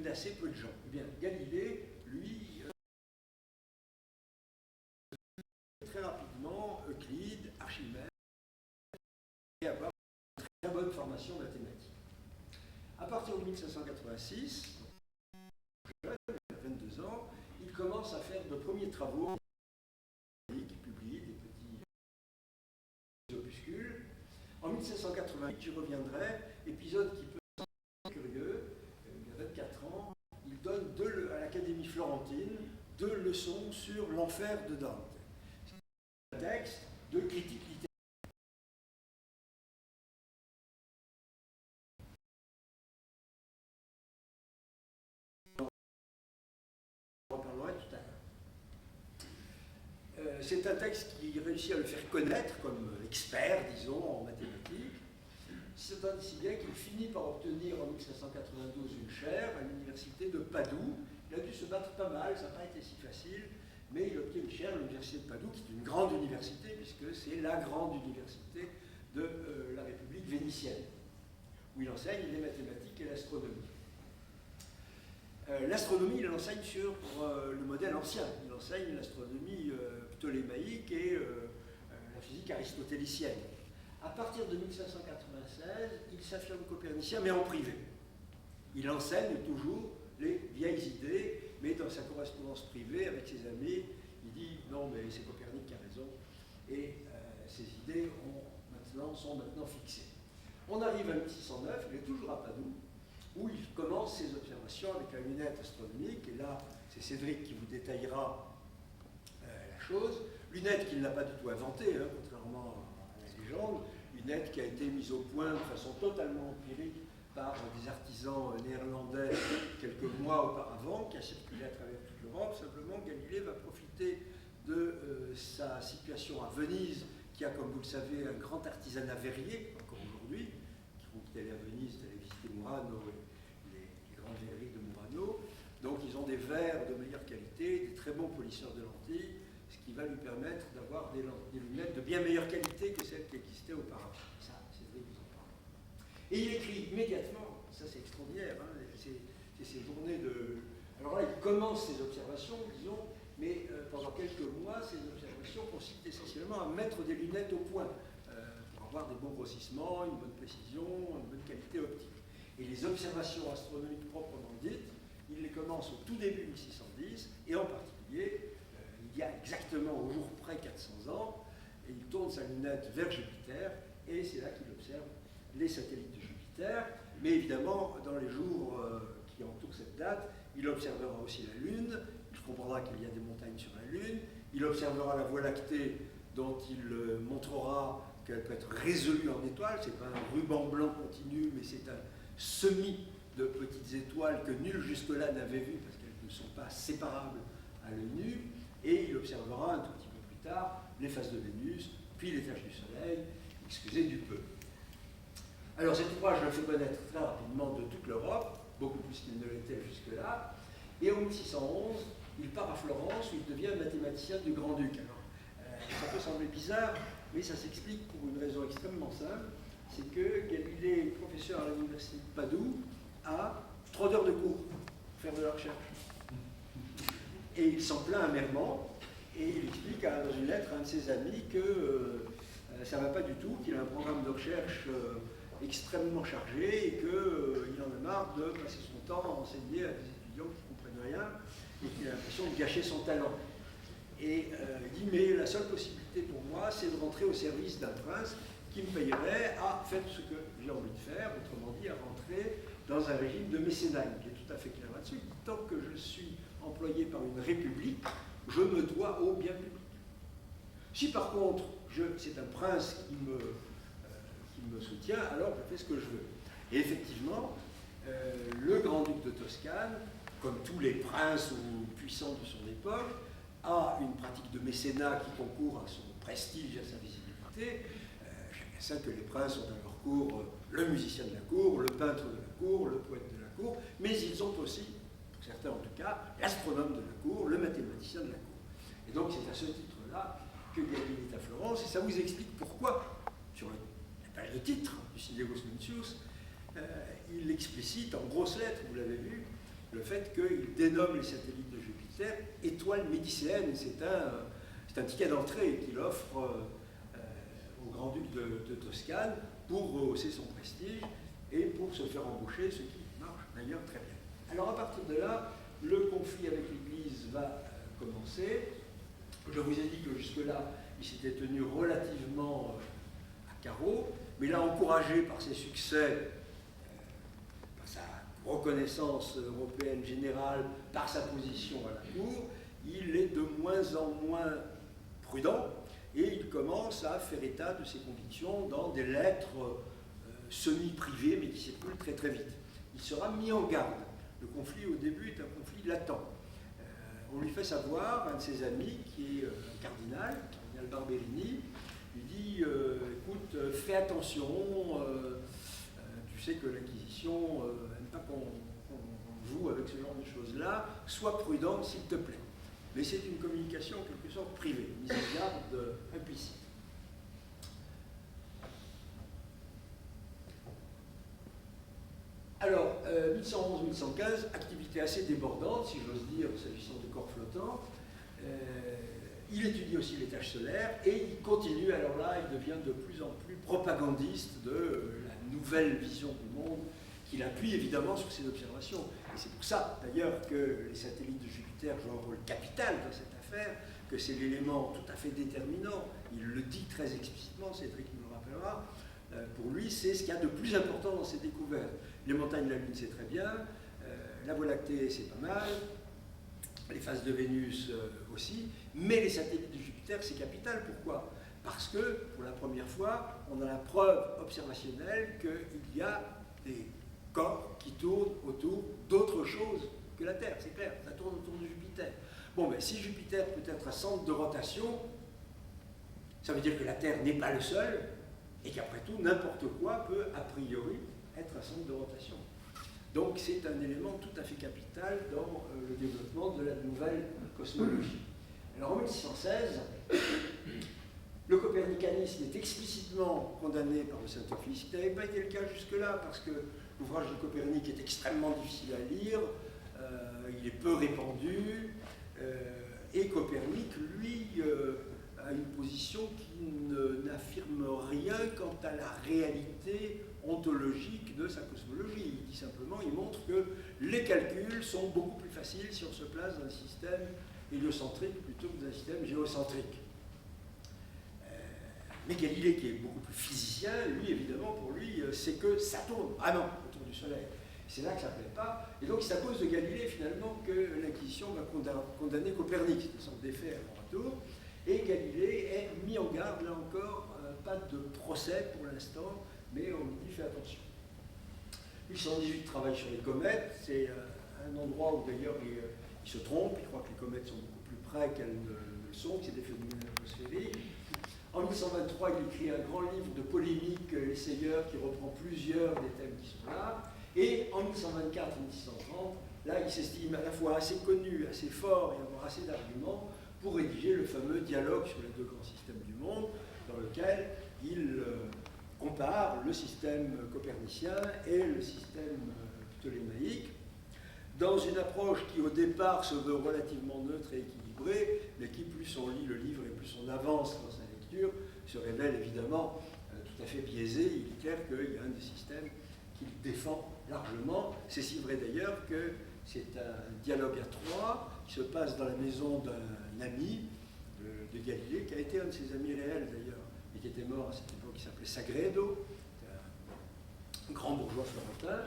d'assez peu de gens. Eh bien, Galilée, lui, très rapidement, Euclide, Archimède, et avoir une très bonne formation mathématique. À partir de 1586, il a 22 ans, il commence à faire de premiers travaux. Il publie des petits opuscules. En 1788, j'y reviendrai, épisode qui peut être curieux, il a 24 ans, il donne à l'Académie florentine 2 leçons sur l'enfer de Dante. C'est un texte de critique littéraire. On en reparlera tout à l'heure. C'est un texte qui réussit à le faire connaître comme expert, disons, en mathématiques. C'est ainsi bien qu'il finit par obtenir en 1592 une chaire à l'université de Padoue. Il a dû se battre pas mal, ça n'a pas été si facile, mais il obtient une chaire à l'université de Padoue, qui est une grande université, puisque c'est la grande université de la République vénitienne, où il enseigne les mathématiques et l'astronomie. L'astronomie, il l'enseigne sur le modèle ancien. Il enseigne l'astronomie ptolémaïque et la physique aristotélicienne. À partir de 1596, il s'affirme copernicien, mais en privé. Il enseigne toujours les vieilles idées, mais dans sa correspondance privée avec ses amis, il dit non, mais c'est Copernic qui a raison, et ces idées sont maintenant fixées. On arrive à 1609, il est toujours à Padoue, où il commence ses observations avec la lunette astronomique, et là, c'est Cédric qui vous détaillera la chose. Lunette qu'il n'a pas du tout inventée, hein, contrairement à la légende, lunette qui a été mise au point de façon totalement empirique par des artisans néerlandais quelques mois auparavant, qui a circulé à travers toute l'Europe. Simplement, Galilée va profiter de sa situation à Venise, qui a, comme vous le savez, un grand artisanat verrier, encore aujourd'hui. Qui allait à Venise, allait visiter Murano, les grandes verreries de Murano. Donc, ils ont des verres de meilleure qualité, des très bons polisseurs de lentilles, ce qui va lui permettre d'avoir des lunettes de bien meilleure qualité que celles qui existaient auparavant. Ça, c'est vrai que vous en parlez. Et il écrit immédiatement, ça c'est extraordinaire, hein, c'est ces journées de... Alors là, il commence ses observations, disons, mais pendant quelques mois, ces observations consistent essentiellement à mettre des lunettes au point, pour avoir des bons grossissements, une bonne précision, une bonne qualité optique. Et les observations astronomiques proprement dites, il les commence au tout début 1610, et en particulier, il y a exactement au jour près 400 ans, et il tourne sa lunette vers Jupiter, et c'est là qu'il observe les satellites de Jupiter. Mais évidemment, dans les jours qui entourent cette date, il observera aussi la Lune, il comprendra qu'il y a des montagnes sur la Lune, il observera la Voie lactée, dont il montrera qu'elle peut être résolue en étoiles. Ce n'est pas un ruban blanc continu, mais c'est un semis de petites étoiles que nul jusque-là n'avait vues, parce qu'elles ne sont pas séparables à l'œil nu. Et il observera un tout petit peu plus tard les phases de Vénus, puis les taches du Soleil, excusez du peu. Alors cet ouvrage le fait connaître très rapidement de toute l'Europe, beaucoup plus qu'il ne l'était jusque-là, et en 1611, il part à Florence où il devient mathématicien du Grand-Duc. Alors, ça peut sembler bizarre, mais ça s'explique pour une raison extrêmement simple, c'est que Galilée est professeur à l'université de Padoue, a 3 heures de cours pour faire de la recherche. Et il s'en plaint amèrement, et il explique dans une lettre à un de ses amis que ça ne va pas du tout, qu'il a un programme de recherche extrêmement chargé et qu'il en a marre de passer son temps à enseigner à des étudiants qui ne comprennent rien et qu'il a l'impression de gâcher son talent. Et il dit, mais la seule possibilité pour moi, c'est de rentrer au service d'un prince qui me payerait à faire ce que j'ai envie de faire, autrement dit, à rentrer dans un régime de mécénat. Il est tout à fait clair là-dessus. Tant que je suis employé par une république, je me dois au bien public. Si par contre, c'est un prince qui me soutient, alors je fais ce que je veux. Et effectivement, le grand-duc de Toscane, comme tous les princes ou puissants de son époque, a une pratique de mécénat qui concourt à son prestige et à sa visibilité. Chacun sait que les princes ont à leur cour le musicien de la cour, le peintre de la cour, le poète de la cour, mais ils ont aussi, pour certains en tout cas, l'astronome de la cour, le mathématicien de la cour. Et donc c'est à ce titre-là que Galilée est à Florence, et ça vous explique pourquoi, sur la page de titre du Syllegus Nuncius, il explicite en grosses lettres, vous l'avez vu, fait qu'il dénomme les satellites de Jupiter étoiles médicéennes. C'est un ticket d'entrée qu'il offre au grand-duc de Toscane pour rehausser son prestige et pour se faire embaucher, ce qui marche d'ailleurs très bien. Alors à partir de là, le conflit avec l'Église va commencer. Je vous ai dit que jusque-là, il s'était tenu relativement à carreau, mais là, encouragé par ses succès, par sa reconnaissance européenne générale, par sa position à la cour, il est de moins en moins prudent et il commence à faire état de ses convictions dans des lettres semi-privées, mais qui circulent très très vite. Il sera mis en garde. Le conflit, au début, est un conflit latent. On lui fait savoir, un de ses amis, qui est un cardinal Barberini, lui dit écoute, fais attention, tu sais que l'Inquisition n'aime pas qu'on joue avec ce genre de choses-là, sois prudent s'il te plaît. Mais c'est une communication en quelque sorte privée, mise en garde implicite. Alors, 1111-1115, activité assez débordante, si j'ose dire, s'agissant de corps flottants. Il étudie aussi les taches solaires et il continue, alors là, il devient de plus en plus propagandiste de la nouvelle vision du monde qu'il appuie évidemment sur ses observations. Et c'est pour ça, d'ailleurs, que les satellites de Jupiter jouent un rôle capital dans cette affaire, que c'est l'élément tout à fait déterminant. Il le dit très explicitement, Cédric nous le rappellera. Pour lui, c'est ce qu'il y a de plus important dans ses découvertes. Les montagnes de la Lune, c'est très bien. La Voie lactée, c'est pas mal. Les phases de Vénus aussi. Mais les satellites de Jupiter, c'est capital. Pourquoi? Parce que, pour la première fois, on a la preuve observationnelle qu'il y a des corps qui tournent autour d'autre chose que la Terre. C'est clair, ça tourne autour de Jupiter. Bon, mais si Jupiter peut être un centre de rotation, ça veut dire que la Terre n'est pas le seul, et qu'après tout, n'importe quoi peut, a priori, être un centre de rotation. Donc c'est un élément tout à fait capital dans le développement de la nouvelle cosmologie. Alors en 1616, le copernicanisme est explicitement condamné par le Saint-Office, ce qui n'avait pas été le cas jusque-là, parce que l'ouvrage de Copernic est extrêmement difficile à lire, il est peu répandu, et Copernic, lui, a une position qui n'affirme rien quant à la réalité ontologique de sa cosmologie. Il dit simplement, il montre que les calculs sont beaucoup plus faciles si on se place dans un système héliocentrique plutôt que dans un système géocentrique. Mais Galilée, qui est beaucoup plus physicien, lui, évidemment, pour lui, c'est que ça tourne. Ah non, autour du Soleil. C'est là que ça ne plaît pas. Et donc, c'est à cause de Galilée, finalement, que l'Inquisition va condamner Copernic. C'est une sorte d'effet à mon retour. Et Galilée est mis en garde, là encore, pas de procès pour l'instant, mais on lui dit fais attention. 1118 travaille sur les comètes, c'est un endroit où d'ailleurs il se trompe, il croit que les comètes sont beaucoup plus près qu'elles ne le sont, que c'est des phénomènes atmosphériques. En 1123, il écrit un grand livre de polémique, l'essayeur, qui reprend plusieurs des thèmes qui sont là. Et en 1124 et 1630, là, il s'estime à la fois assez connu, assez fort et avoir assez d'arguments pour rédiger le fameux dialogue sur les deux grands systèmes du monde, dans lequel il compare le système copernicien et le système ptolémaïque, dans une approche qui au départ se veut relativement neutre et équilibrée, mais qui plus on lit le livre et plus on avance dans sa lecture, se révèle évidemment tout à fait biaisé. Il est clair qu'il y a un des systèmes qu'il défend largement. C'est si vrai d'ailleurs que c'est un dialogue à trois qui se passe dans la maison d'un ami de Galilée, qui a été un de ses amis réels d'ailleurs, et qui était mort à cette époque, qui s'appelait Sagredo, un grand bourgeois florentin,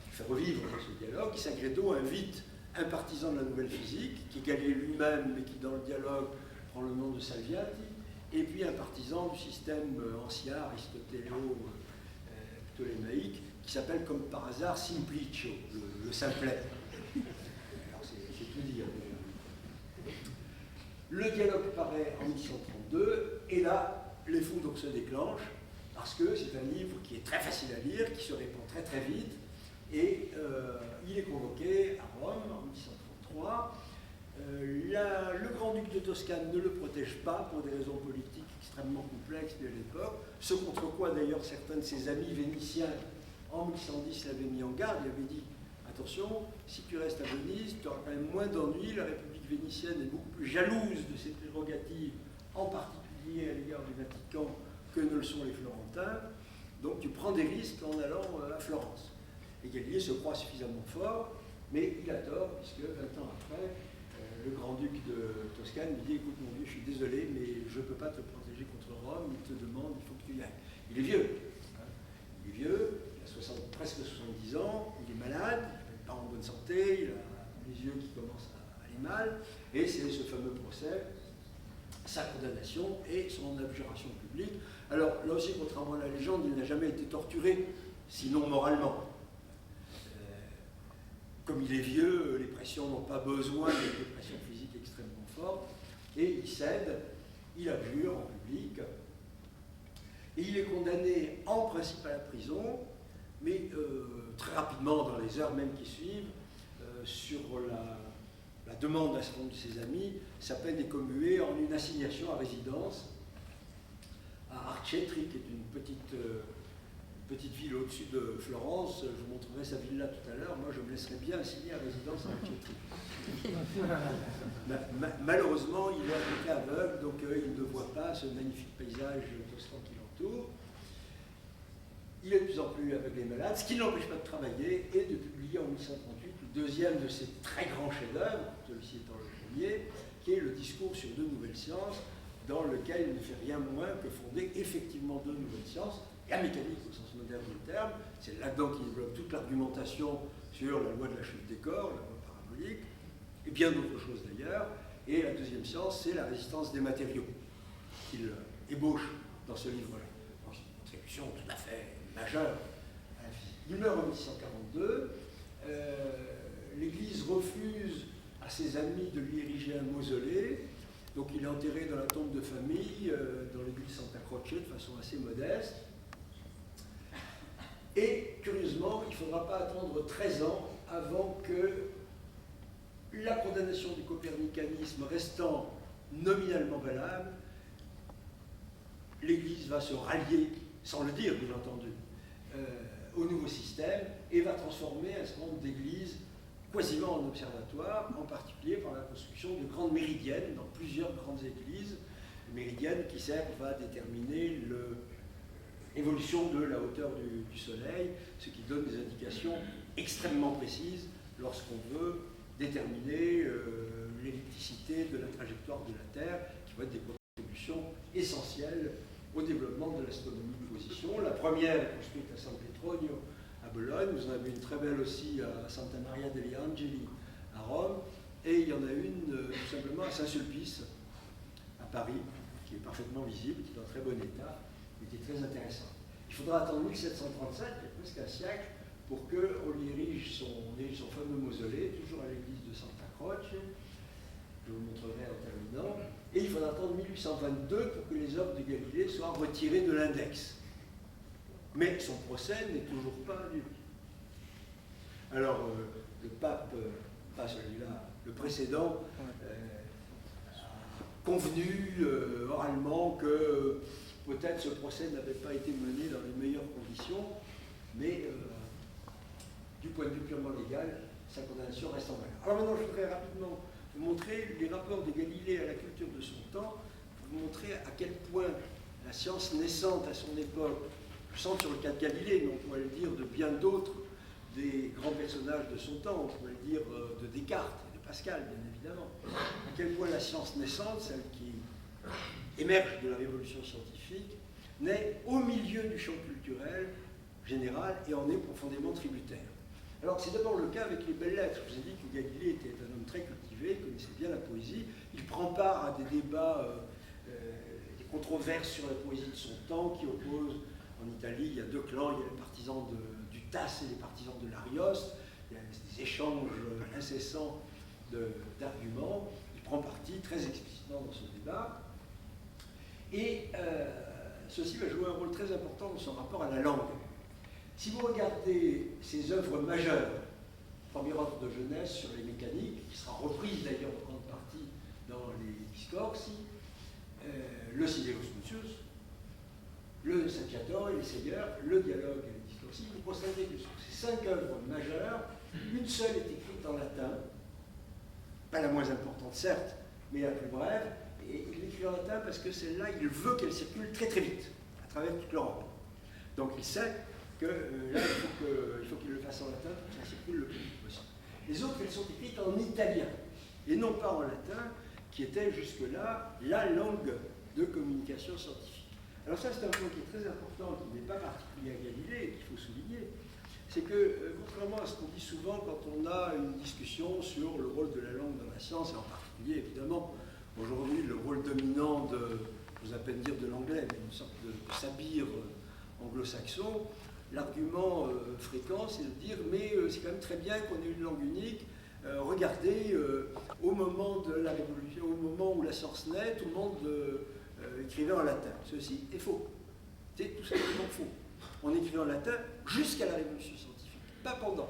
qui fait revivre ce dialogue. Sagredo invite un partisan de la nouvelle physique, qui est Galilée lui-même, mais qui dans le dialogue prend le nom de Salviati, et puis un partisan du système ancien, aristotélo-ptolémaïque, qui s'appelle comme par hasard Simplicio, le simplet. Alors c'est tout dire. Le dialogue paraît en 1132, et là, les foudres se déclenchent, parce que c'est un livre qui est très facile à lire, qui se répand très très vite, et il est convoqué à Rome en 1133. Le grand-duc de Toscane ne le protège pas pour des raisons politiques extrêmement complexes de l'époque, ce contre quoi d'ailleurs certains de ses amis vénitiens en 1110 l'avaient mis en garde. Il avait dit attention, si tu restes à Venise, tu auras quand même moins d'ennuis, la République vénitienne est beaucoup plus jalouse de ses prérogatives, en particulier à l'égard du Vatican, que ne le sont les Florentins, donc tu prends des risques en allant à Florence. Et Galilée se croit suffisamment fort, mais il a tort, puisque 20 ans après, le grand-duc de Toscane lui dit « Écoute mon vieux, je suis désolé, mais je ne peux pas te protéger contre Rome, il te demande, il faut que tu y ailles. » Il est vieux, hein. Il est vieux, il a presque 70 ans, il est malade, il n'est pas en bonne santé, il a les yeux qui commencent à aller mal, et c'est ce fameux procès, sa condamnation et son abjuration publique. Alors là aussi, contrairement à la légende, il n'a jamais été torturé, sinon moralement. Comme il est vieux, les pressions n'ont pas besoin de pressions physiques extrêmement fortes, et il cède, il abjure en public, et il est condamné en principe à la prison, mais très rapidement, dans les heures même qui suivent, sur la demande d'un certain nombre de ses amis, sa peine est commuée en une assignation à résidence à Arcetri, qui est une petite ville au-dessus de Florence. Je vous montrerai sa villa tout à l'heure. Moi, je me laisserais bien assigner à résidence à Arcetri. Malheureusement, il est à peu près aveugle, donc il ne voit pas ce magnifique paysage toscan qui l'entoure. Il est de plus en plus aveugle et malade, ce qui ne l'empêche pas de travailler et de publier en 1138 le deuxième de ses très grands chefs-d'œuvre, celui-ci étant le premier, qui est le Discours sur deux nouvelles sciences, dans lequel il ne fait rien moins que fonder effectivement deux nouvelles sciences, la mécanique au sens moderne du terme, c'est là-dedans qu'il développe toute l'argumentation sur la loi de la chute des corps, la loi parabolique, et bien d'autres choses d'ailleurs. Et la deuxième science, c'est la résistance des matériaux, qu'il ébauche dans ce livre-là. C'est une contribution tout à fait majeure à la physique. Il meurt en 1642, l'Église refuse à ses amis de lui ériger un mausolée, donc il est enterré dans la tombe de famille, dans l'église Santa Croce, de façon assez modeste. Et curieusement, il ne faudra pas attendre 13 ans avant que la condamnation du copernicanisme restant nominalement valable, l'Église va se rallier, sans le dire bien entendu, au nouveau système et va transformer un certain nombre d'églises quasiment en observatoire, en particulier par la construction de grandes méridiennes dans plusieurs grandes églises, méridiennes qui servent à déterminer l'évolution de la hauteur du Soleil, ce qui donne des indications extrêmement précises lorsqu'on veut déterminer l'ellipticité de la trajectoire de la Terre, qui vont être des contributions essentielles au développement de l'astronomie de position. La première est construite à San Petronio, à Bologne, vous en avez une très belle aussi à Santa Maria degli Angeli, à Rome, et il y en a une tout simplement à Saint-Sulpice, à Paris, qui est parfaitement visible, qui est en très bon état, et qui est très intéressant. Il faudra attendre 1737, il y a presque un siècle, pour qu'on lui érige son fameux mausolée, toujours à l'église de Santa Croce, je vous le montrerai en terminant, et il faudra attendre 1822 pour que les œuvres de Galilée soient retirées de l'index. Mais son procès n'est toujours pas annulé. Alors, le pape, pas celui-là, le précédent, a convenu oralement que peut-être ce procès n'avait pas été mené dans les meilleures conditions, mais du point de vue purement légal, sa condamnation reste en valeur. Alors maintenant, je voudrais rapidement vous montrer les rapports de Galilée à la culture de son temps, pour vous montrer à quel point la science naissante à son époque, je sens sur le cas de Galilée, mais on pourrait le dire de bien d'autres des grands personnages de son temps, on pourrait le dire de Descartes et de Pascal, bien évidemment, à quel point la science naissante, celle qui émerge de la révolution scientifique, naît au milieu du champ culturel général et en est profondément tributaire. Alors c'est d'abord le cas avec les belles lettres. Je vous ai dit que Galilée était un homme très cultivé, connaissait bien la poésie, il prend part à des débats, des controverses sur la poésie de son temps qui opposent. En Italie, il y a deux clans, il y a les partisans du Tasse et les partisans de l'Arioste. Il y a des échanges incessants d'arguments. Il prend parti très explicitement dans ce débat. Et ceci va jouer un rôle très important dans son rapport à la langue. Si vous regardez ses œuvres majeures, premier ordre de jeunesse sur les mécaniques, qui sera reprise d'ailleurs en grande partie dans les Discorsi, le Sidereus Nuncius, le Saggiatore, les Seigneurs, le dialogue et les Discorsi, vous constatez que sur ces 5 œuvres majeures, Une seule est écrite en latin, pas la moins importante certes, mais la plus brève, et il l'écrit en latin parce que celle-là, il veut qu'elle circule très très vite, à travers toute l'Europe. Donc il sait que là, il faut qu'il le fasse en latin pour que ça circule le plus vite possible. Les autres, elles sont écrites en italien, et non pas en latin, qui était jusque-là la langue de communication scientifique. Alors ça, c'est un point qui est très important, qui n'est pas particulier à Galilée, et qu'il faut souligner, c'est que, contrairement à ce qu'on dit souvent quand on a une discussion sur le rôle de la langue dans la science, et en particulier, évidemment, aujourd'hui, le rôle dominant de, j'ose à peine dire de l'anglais, mais une sorte de sabir anglo-saxon, l'argument fréquent, c'est de dire, mais c'est quand même très bien qu'on ait une langue unique. Regardez, au moment de la Révolution, au moment où la science naît, tout le monde écrivait en latin. Ceci est faux. C'est tout simplement faux. On écrivait en latin jusqu'à la Révolution scientifique, pas pendant.